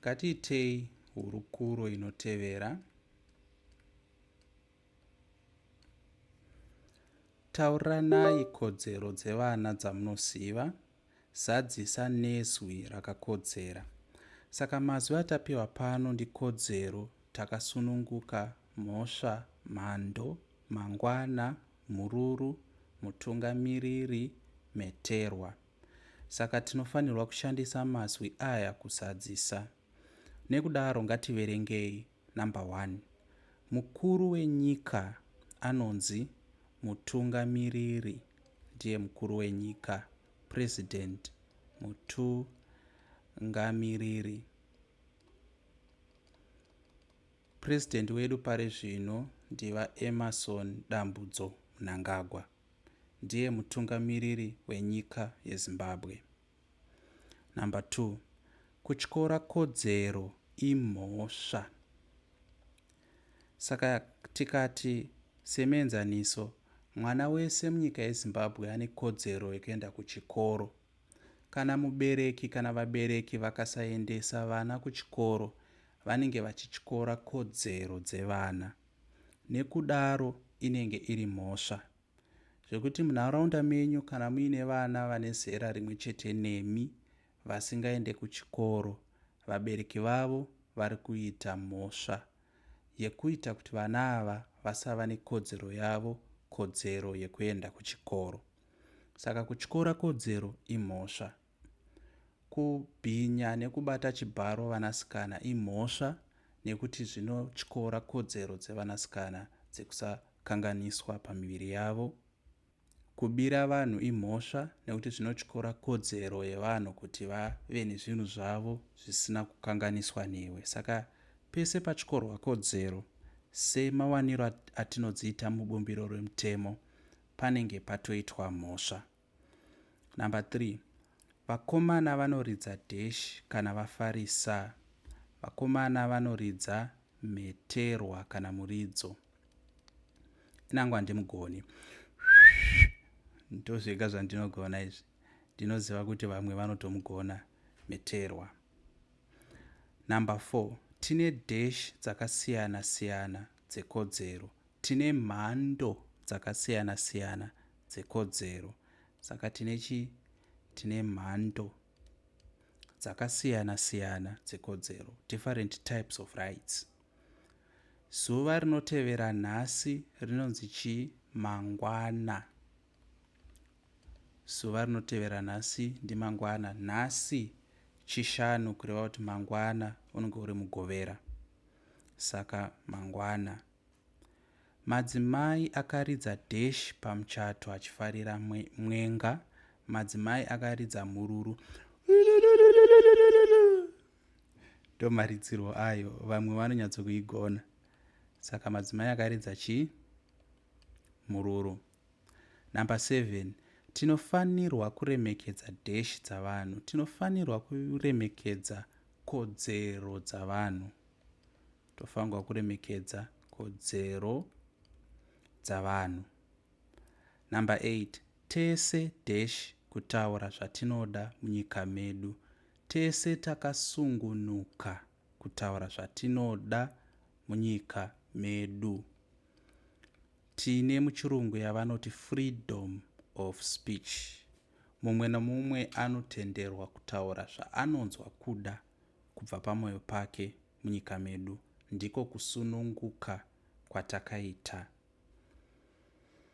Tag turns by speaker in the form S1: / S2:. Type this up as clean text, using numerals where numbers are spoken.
S1: Ngatiitei hurukuro inotevera. Tauriranai kodzero dzevana dzamunoziva. Zadzisa nezwi rakakodzera. Saka mazwi atapiwa pano ndikodzero, takasununguka, mhosva, mhando, mangwana, mururu, mutungamiriri, meterwa. Saka tinofanirwa kushandisa mazwi aya kuzadzisa. Nekudaro ngativerengei. Namba 1. Mukuru wenyika anonzi mutungamiriri. Ndiye mukuru wenyika, president, mutungamiriri. President wedu pari zvino ndiva Emmerson Dambudzo Mnangagwa. Ndiye mutungamiriri wenyika yeZimbabwe. Namba 2. Kutyora kodzero imhosva. Saka tikati semenzaniso, mwana wese munyika yeZimbabwe ane kodzero yekuenda kuchikoro. Kana mubereki kana vabereki vakasaendesa vana kuchikoro, vanenge vachityora kodzero dzevana. Nekudaro inenge iri mhosva. Zvekuti munharaunda menyu kana muine vana vane zera rimwe chete nemi vasingaende kuchikoro, vabereki vavo vari kuita mhosva yekuita kuti vana ava vasava nekodzero yavo, kodzero yekuenda kuchikoro. Saka kutyora kodzero imhosva. Kubhinya nekubata chibharo vanasikana imhosva, nekuti zvinotyora kodzero dzevanasikana dzekusakanganiswa pamiviri yavo. Kubira vanhu imhosva, nekuti zvinotyora kodzero yevanhu kuti vave nezvinhu zvavo zvisina kukanganiswa newe. Saka pese patyorwa kodzero, semawaniro atinodziita mubumbiro remutemo, panenge patoitwa mhosva. Namba 3. Vakomana vanoridza dhash kana vafarisa. Vakomana vanoridza meterwa kana muridzo. Inangwa ndimugoni. Ndozvega zvandinogona izvi. Ndinoziva kuti vamwe vanotomugona meterwa. Namba 4. Tine dhash dzakasiyana siyana dzekodzero. Tine mhando dzakasiyana siyana dzekodzero. Saka tine mhando dzakasiyana siyana dzekodzero. Different types of rights. Zuva rinotevera nhasi rinonzi chii? Mangwana. Zuva rinotevera nhasi ndimangwana. Nhasi chishanu kureva kuti mangwana unenge uri mugovera. Saka mangwana. Madzimai akaridza dhash pamuchato achifarira mwenga. Madzimai akaridza mururu. Ndomaridzirwo ayo, vamwe vanonyatsokuigona. Saka madzimai akaridza chii? Mururu. Namba 7. Tinofanirwa kuremekedza dhash dzavanhu. Tinofanirwa kuremekedza kodzero dzavanhu. Tofanirwa kuremekedza kodzero dzavanhu. Namba 8. Tese dhash kutaura zvatinoda munyika medu. Tese takasungunuka kutaura zvatinoda munyika medu. Tine muchirungu yavanoti freedom of speech. Mumwe nomumwe anotenderwa kutaura zvaanonzwa kuda kubva pamwoyo pake munyika medu. Ndiko kusununguka kwatakaita